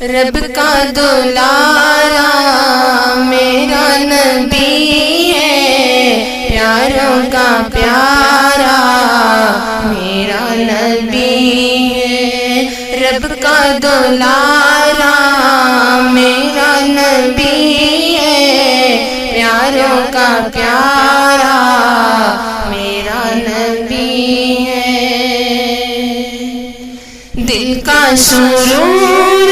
رب کا دلارا میرا نبی ہے، پیاروں کا پیارا میرا نبی ہے، رب کا دلارا میرا نبی ہے، پیاروں کا پیارا میرا نبی ہے۔ دل کا سرور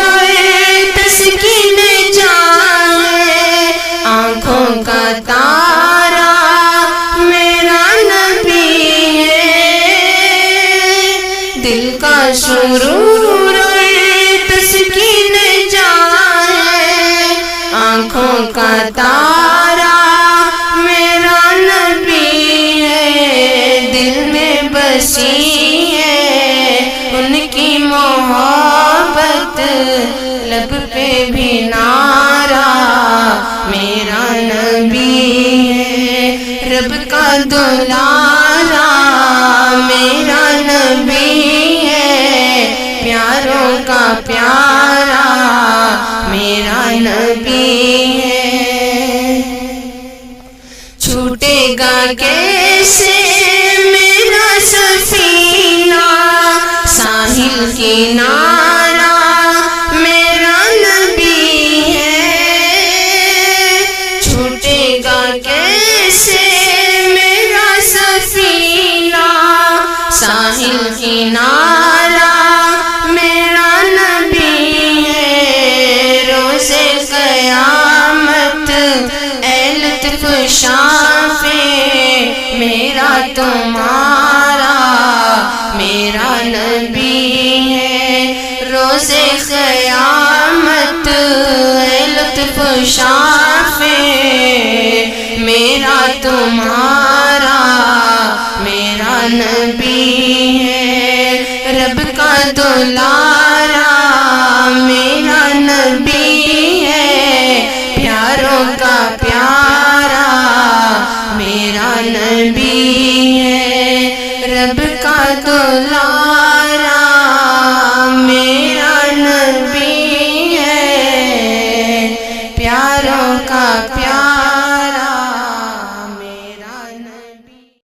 تسکین جائے، آنکھوں کا تارا میرا نبی ہے، دل کا سرور تسکین جائے، آنکھوں کا تارا میرا نبی ہے، دل میں بسی ہے ان کی محبت، لب پہ بھی نعرہ میرا نبی ہے، رب کا دلارا میرا نبی ہے، پیاروں کا پیارا میرا نبی ہے۔ چھوٹے گا کیسے میرا سفینہ ساحل کنارہ میرا نبی ہے، چھوٹے گا کیسے میرا سفینہ ساحل کنارہ میرا نبی ہے، روز قیامت اے لطف شافع میرا تمہارا میرا نبی ہے، روز قیامت اے لطف شافع میرا تمہارا میرا نبی ہے، رب کا دلارا میرا نبی ہے، پیاروں کا